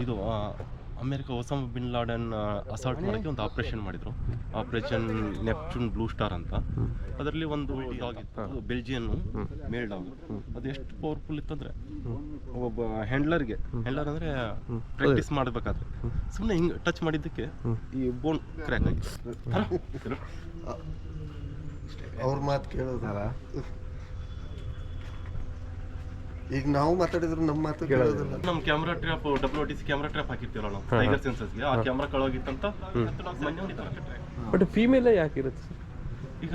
ಇದು America Osama bin Laden assault ಮಾಡೋಕ್ಕೆ ಒಂದು ಆಪರೇಷನ್ ಮಾಡಿದರು. ಆಪರೇಷನ್ ನೆಪ್ಚೂನ್ ಬ್ಲೂ ಸ್ಟಾರ್ ಅಂತ. ಅದರಲ್ಲಿ ಒಂದು ಡಾಗ್ ಇತ್ತು, ಅದು ಬೆಲ್ಜಿಯನ್ ಮೇಲ್ ಡಾಗ್. ಅದು ಎಷ್ಟು ಪವರ್ಫುಲ್ ಇತ್ತಂದರೆ, ಒಬ್ಬ ಹ್ಯಾಂಡ್ಲರ್ ಅಂದರೆ ಪ್ರಾಕ್ಟೀಸ್ ಮಾಡಬೇಕಾದ್ರೆ ಸುಮ್ಮನೆ ಹಿಂಗೆ ಟಚ್ ಮಾಡಿದ್ದಕ್ಕೆ ಈ ಬೋನ್ ಕ್ರ್ಯಾಕ್ ಆಗಿ ಅವ್ರ ಮಾತು ಕೇಳೋದಲ್ಲ. ಈಗ ನಾವು ಮಾತಾಡಿದ್ರು ನಮ್ಮ ಮಾತು ಕೇಳೋದಿಲ್ಲ. ನಮ್ಮ camera trap WOTC camera trap ಹಾಕಿರ್ತೀವಲ್ಲ ನಾವು ಟೈಗರ್ ಸೆನ್ಸರ್ಸ್ಗೆ, ಆ ಕ್ಯಾಮ್ರಾ ಕಳೋಗಿತ್ತಂತ. ಬಟ್ ಫೀಮೇಲ್ ಯಾಕಿರುತ್ತೆ ಸರ್? ಈಗ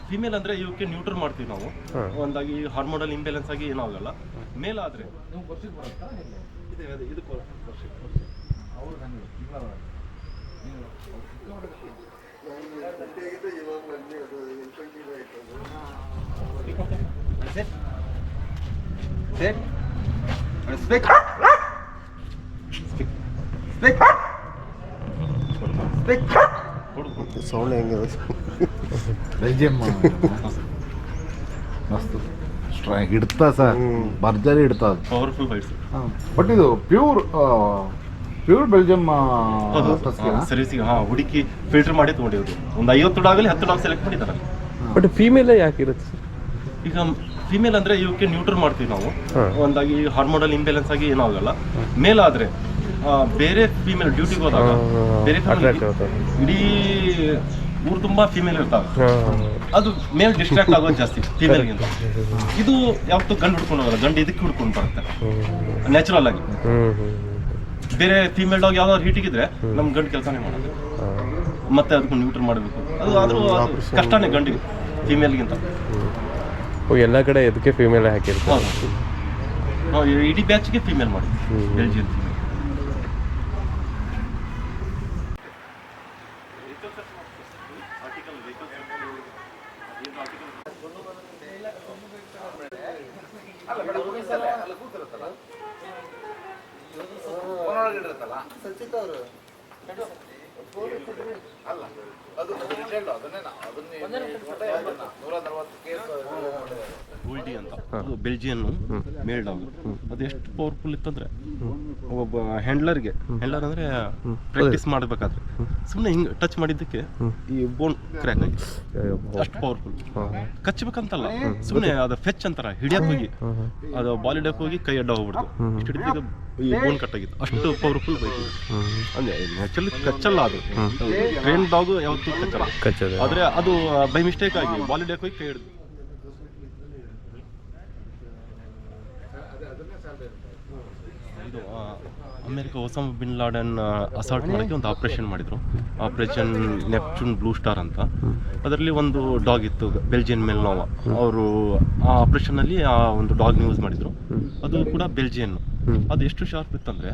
ಫಿಮೇಲ್ ಅಂದರೆ ಇವಕ್ಕೆ ನ್ಯೂಟ್ರಲ್ ಮಾಡ್ತೀವಿ ನಾವು. ಒಂದಾಗಿ ಹಾರ್ಮೋನಲ್ ಇಂಬ್ಯಾಲೆನ್ಸ್ ಆಗಿ ಏನಾಗಲ್ಲ. ಮೇಲ್ ಆದರೆ ಸೌಂಡ್ ಹೆಂಗಿದೆ? ಬೆಲ್ಜಿಯಂ ಮಸ್ತ್ ಸ್ಟ್ರಾಂಗ್ ಹಿಡ್ತಾ ಸರ್, ಭರ್ಜರಿ ಹಿಡ್ತಾ. Powerful bites. ಬಟ್ ಇದು ಪ್ಯೂರ್ ಬೆಲ್ಜಿಯಂ ಸರ್ವಿಸಿಗೆ ಹುಡುಕಿ ಫಿಲ್ಟರ್ ಮಾಡಿ ತೊಗೊಂಡಿರೋದು. ಒಂದು 50 ಡಾಗಲ್ಲಿ 10 ಡಾಗ್ ಸೆಲೆಕ್ಟ್ ಮಾಡಿದ್ದಾರೆ. ಬಟ್ ಫೀಮೇಲ್ ಯಾಕಿರುತ್ತೆ ಸರ್? ಈಗ ಫಿಮೇಲ್ ಅಂದರೆ ಇವಕ್ಕೆ ನ್ಯೂಟ್ರಲ್ ಮಾಡ್ತೀವಿ ನಾವು. ಒಂದಾಗಿ ಹಾರ್ಮೋನಲ್ ಇಂಬ್ಯಾಲೆನ್ಸ್ ಆಗಿ ಏನಾಗಲ್ಲ. ಮೇಲ್ ಆದರೆ ಬೇರೆ ಫಿಮೇಲ್ ಡ್ಯೂಟಿಗೆ ಹೋದಾಗ ಬೇರೆ ಇಡೀ ಊರು ತುಂಬ ಫಿಮೇಲ್ ಇರ್ತಾವೆ, ಅದು ಮೇಲ್ ಡಿಸ್ಟ್ರಾಕ್ಟ್ ಆಗೋದು ಜಾಸ್ತಿ ಫಿಮೇಲ್ಗಿಂತ. ಇದು ಯಾವತ್ತೂ ಗಂಡು ಹುಡ್ಕೊಂಡು ಹೋಗಲ್ಲ, ಗಂಡು ಇದಕ್ಕೆ ಹುಡ್ಕೊಂಡು ಬರುತ್ತೆ ನ್ಯಾಚುರಲ್ ಆಗಿ. ಬೇರೆ ಫಿಮೇಲ್ ಡಾಗ್ ಯಾವ್ದಾದ್ರು ಹೀಟಿಗಿದ್ರೆ ನಮ್ಮ ಗಂಡು ಕೆಲಸನೇ ಮಾಡೋದು, ಮತ್ತೆ ಅದಕ್ಕೆ ನ್ಯೂಟ್ರಲ್ ಮಾಡಬೇಕು. ಅದು ಆದರೂ ಕಷ್ಟನೇ ಗಂಡಿಗೆ ಫಿಮೇಲ್ಗಿಂತ. ಎಲ್ಲ ಕಡೆ ಇದಕ್ಕೆ ಫೀಮೇಲ್ ಹಾಕಿರ್ತಾರೆ. ನಾವು ಇಡೀ ಬ್ಯಾಚ್ಗೆ ಫಿಮೇಲ್ ಮಾಡಿ ಬೆಲ್ಜಿಯನ್ ಫಿಮೇಲ್. ಗೋಲ್ಡಿ ಅಂತ, ಅದು ಬೆಲ್ಜಿಯನ್ ಮೇಲ್ ಡಾಗ್. ಅದು ಎಷ್ಟು ಪವರ್ಫುಲ್ ಇತ್ತಂದ್ರೆ, ಒಬ್ಬ ಹ್ಯಾಂಡ್ಲರ್ ಅಂದರೆ ಪ್ರಾಕ್ಟೀಸ್ ಮಾಡಬೇಕಾದ್ರೆ ಸುಮ್ಮನೆ ಹಿಂಗೆ ಟಚ್ ಮಾಡಿದ್ದಕ್ಕೆ ಈ ಬೋನ್ ಕ್ರ್ಯಾಕ್ ಆಗಿ ಅಷ್ಟು ಪವರ್ಫುಲ್. ಕಚ್ಚಬೇಕಂತಲ್ಲ, ಸುಮ್ಮನೆ ಅದು ಫೆಚ್ ಅಂತಾರ, ಹಿಡಿಯಕ್ಕೆ ಹೋಗಿ ಅದು ಬಾಲ್ ಹಿಡಿಯಕ್ಕೆ ಹೋಗಿ ಕೈ ಅಡ್ಡ ಹೋಗ್ಬಿಡ್ತು. ಇಷ್ಟು ಹಿಡಿದಾಗ ಈ ಬೋನ್ ಕಟ್ ಆಗಿತ್ತು. ಅಷ್ಟು ಪವರ್ಫುಲ್ ಬೈಕ್ ಅಂದ್ರೆ ನ್ಯಾಚುರಲಿ ಕಚ್ಚಲ್ಲ. ಅದು ಟ್ರೈನ್ ಡಾಗ್ ಯಾವತ್ತೂ ಕಚ್ಚಲ್ಲ, ಆದ್ರೆ ಅದು ಬೈ ಮಿಸ್ಟೇಕ್ ಆಗಿ ಬಾಲ್ ಹಿಡಿಯಕ್ಕೆ ಹೋಗಿ ಕೈ ಹಿಡಿದು. ಇದು America Osama bin Laden assault ಮಾಡೋಕ್ಕೆ ಒಂದು ಆಪರೇಷನ್ ಮಾಡಿದರು. ಆಪರೇಷನ್ ನೆಪ್ಚೂನ್ ಬ್ಲೂ ಸ್ಟಾರ್ ಅಂತ. ಅದರಲ್ಲಿ ಒಂದು ಡಾಗ್ ಇತ್ತು, ಬೆಲ್ಜಿಯನ್ ಮೇಲ್ ನೋವ. ಅವರು ಆ ಆಪರೇಷನ್ನಲ್ಲಿ ಆ ಒಂದು ಡಾಗ್ನ ಯೂಸ್ ಮಾಡಿದರು. ಅದು ಕೂಡ ಬೆಲ್ಜಿಯನ್ನು. ಅದು ಎಷ್ಟು ಶಾರ್ಪ್ ಇತ್ತಂದರೆ,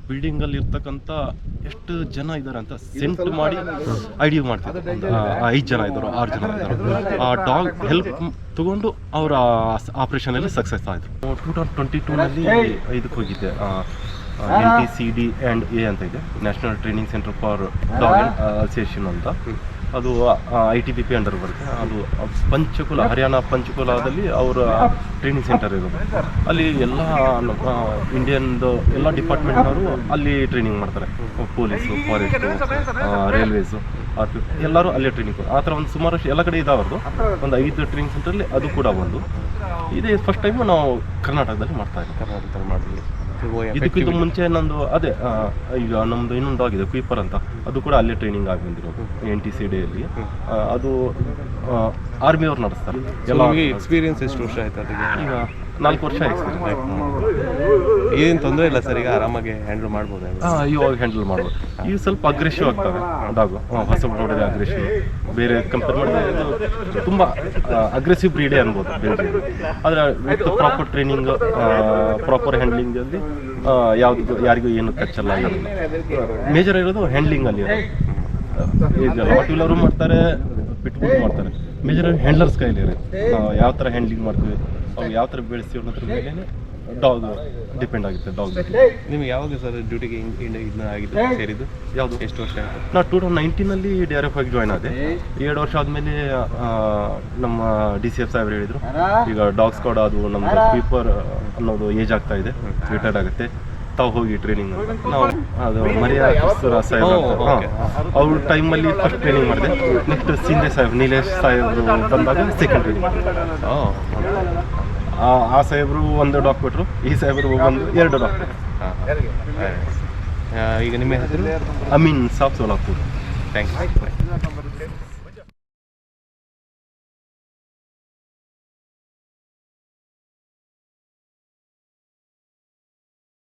ಬಿಲ್ಡಿಂಗಲ್ಲಿ ಇರ್ತಕ್ಕಂಥ ಎಷ್ಟು ಜನ ಇದ್ದಾರೆ ಅಂತ ಸೆಂಟ್ ಮಾಡಿ ಐಡಿಯಾ ಮಾಡ್ತಿದ್ರು. 5 ಜನ ಇದ್ದರು, 6 ಜನ ಇದ್ದರು. ಆ ಡಾಗ್ ಹೆಲ್ಪ್ ತಗೊಂಡು ಅವರ ಆಪರೇಷನಲ್ಲಿ ಸಕ್ಸಸ್ ಆಯಿತು. 2022ನಲ್ಲಿ ಇದಕ್ಕೆ ಹೋಗಿದ್ದೆ, NTCD&A ಅಂತ ಇದೆ, national training centre for dog association ಅಂತ. ಅದು ITBP ಅಂಡರ್ ಬರುತ್ತೆ. ಅದು ಪಂಚಕುಲ, ಹರಿಯಾಣ ಪಂಚಕುಲದಲ್ಲಿ ಅವರ ಟ್ರೈನಿಂಗ್ ಸೆಂಟರ್ ಇರೋದು. ಅಲ್ಲಿ ಎಲ್ಲ ಇಂಡಿಯನ್ದು ಎಲ್ಲ ಡಿಪಾರ್ಟ್ಮೆಂಟ್ನವರು ಅಲ್ಲಿ ಟ್ರೈನಿಂಗ್ ಮಾಡ್ತಾರೆ. ಪೊಲೀಸು, ಫಾರೆಸ್ಟು, ರೈಲ್ವೇಸು, ಎಲ್ಲರೂ ಅಲ್ಲೇ ಟ್ರೈನಿಂಗ್. ಆ ಥರ ಒಂದು ಸುಮಾರು ಎಲ್ಲ ಕಡೆ ಇದಾವ್ರದ್ದು. ಒಂದು 5 ಟ್ರೈನಿಂಗ್ ಸೆಂಟ್ರಲ್ಲಿ ಅದು ಕೂಡ ಒಂದು. ಇದೇ ಫಸ್ಟ್ ಟೈಮು ನಾವು ಕರ್ನಾಟಕದಲ್ಲಿ ಮಾಡ್ತಾ ಇದ್ದೀವಿ. ಕರ್ನಾಟಕದಲ್ಲಿ ಮಾಡಿದ್ವಿ. ಇದಕ್ಕಿಂತ ಮುಂಚೆ ನಂದು ಅದೇ ಈಗ ನಮ್ಮದು ಇನ್ನೊಂದು ಆಗಿದೆ ಕ್ವೀಪರ್ ಅಂತ, ಅದು ಕೂಡ ಅಲ್ಲೇ ಟ್ರೈನಿಂಗ್ ಆಗಿ ಬಂದಿರೋದು NTCD-ಯಲ್ಲಿ. ಅದು ಆರ್ಮಿಯವ್ರು ನಡೆಸ್ತಾರೆ. ಎಲ್ಲ ಎಕ್ಸ್ಪೀರಿಯನ್ಸ್ ಎಷ್ಟು ವರ್ಷ ಆಯ್ತು ಅದಕ್ಕೆ? ಈಗ 4 ವರ್ಷ ಎಕ್ಸ್ಪೀರಿಯನ್ಸ್. ಏನು ತೊಂದರೆ ಇಲ್ಲ ಸರ್, ಈಗ ಆರಾಮಾಗಿ ಹ್ಯಾಂಡಲ್ ಮಾಡ್ಬೋದು. ಇವಾಗ ಹ್ಯಾಂಡಲ್ ಮಾಡ್ಬೋದು. ಈಗ ಸ್ವಲ್ಪ ಅಗ್ರೆಸಿವ್ ಆಗ್ತವೆ ಡಾಗು, ಹೊಸ ನೋಡಿದ್ರೆ ಅಗ್ರೆಸಿವ್. ಬೇರೆ ಕಂಪೇರ್ ಮಾಡಿದ್ರೆ ತುಂಬ ಅಗ್ರೆಸಿವ್ ಬ್ರೀಡೇ ಅನ್ಬೋದು ಬೆಲ್ಜಿಯನ್. ಆದರೆ ವಿತ್ ಪ್ರಾಪರ್ ಟ್ರೈನಿಂಗ್, ಪ್ರಾಪರ್ ಹ್ಯಾಂಡ್ಲಿಂಗಲ್ಲಿ ಯಾವುದು ಯಾರಿಗೂ ಏನು ಕಚ್ಚಲ್ಲ. ಮೇಜರ್ ಇರೋದು ಹ್ಯಾಂಡ್ಲಿಂಗಲ್ಲಿ. ಈಗ ಲಾಟಿಲರು ಮಾಡ್ತಾರೆ, ಪಿಟ್ಬುಲ್ ಮಾಡ್ತಾರೆ. ಮೇಜರ್ ಹ್ಯಾಂಡ್ಲರ್ಸ್ ಕೈಲಿ ಇರುತ್ತೆ. ಯಾವ ಥರ ಹ್ಯಾಂಡ್ಲಿಂಗ್ ಮಾಡ್ತೀವಿ, ಅವ್ರು ಯಾವ ಥರ ಬೆಳೆಸ್ತೀವಿ ಅನ್ನೋದ್ರ ಮೇಲೆ ಡಾಗ್ ಡಿಪೆಂಡ್ ಆಗುತ್ತೆ. ಡಾಗ್ ನಿಮ್ಗೆ ಯಾವಾಗ ಸರ್ ಡ್ಯೂಟಿಗೆ ಇದನ್ನ ಆಗಿದ್ದು ಸೇರಿದ್ದು? ಯಾವುದು, ಎಷ್ಟು ವರ್ಷ ಆಯಿತು? ನಾನು 2019ನಲ್ಲಿ DRF ಆಗಿ ಜಾಯ್ನ್ ಆದೆ. 7 ವರ್ಷ ಆದಮೇಲೆ ನಮ್ಮ DCF ಸಾಹೇಬ್ರು ಹೇಳಿದರು, ಈಗ ಡಾಗ್ ಸ್ಕ್ವಾಡ್ ಅದು ನಮ್ಮದು ಕ್ವೀಪರ್ ಅನ್ನೋದು ಏಜ್ ಆಗ್ತಾ ಇದೆ, ರಿಟೈರ್ಡ್ ಆಗುತ್ತೆ. ತಾವು ಹೋಗಿ ಟ್ರೈನಿಂಗ್ ಅಂತ ನಾವು ಅದು ಮರಿಯಾ ಸಾಹೇಬ್ ಅಂತ ಓಕೆ. ಅವ್ರ ಟೈಮಲ್ಲಿ ಫಸ್ಟ್ ಟ್ರೈನಿಂಗ್ ಮಾಡಿದೆ. ನೆಕ್ಸ್ಟ್ ಸಿಂಧೆ ಸಾಹೇಬ್ ನೀಲೇಶ್ ಸಾಹೇಬ್ರು ಬಂದಾಗ ಸೆಕೆಂಡ್ ಟ್ರೈನಿಂಗ್. ಆ ಸಾಹೇಬರು ಒಂದು ಡಾಕ್ ಕೊಟ್ಟರು, ಈ ಸಾಹೇಬರು ಒಂದು 2 ಡಾಕ್. ಈಗ ನಿಮ್ಮ ಹೆಸರು? ಅಮೀನ್ ಸಾಬ್ ಸೋಲಾಪುರ್. Thank you.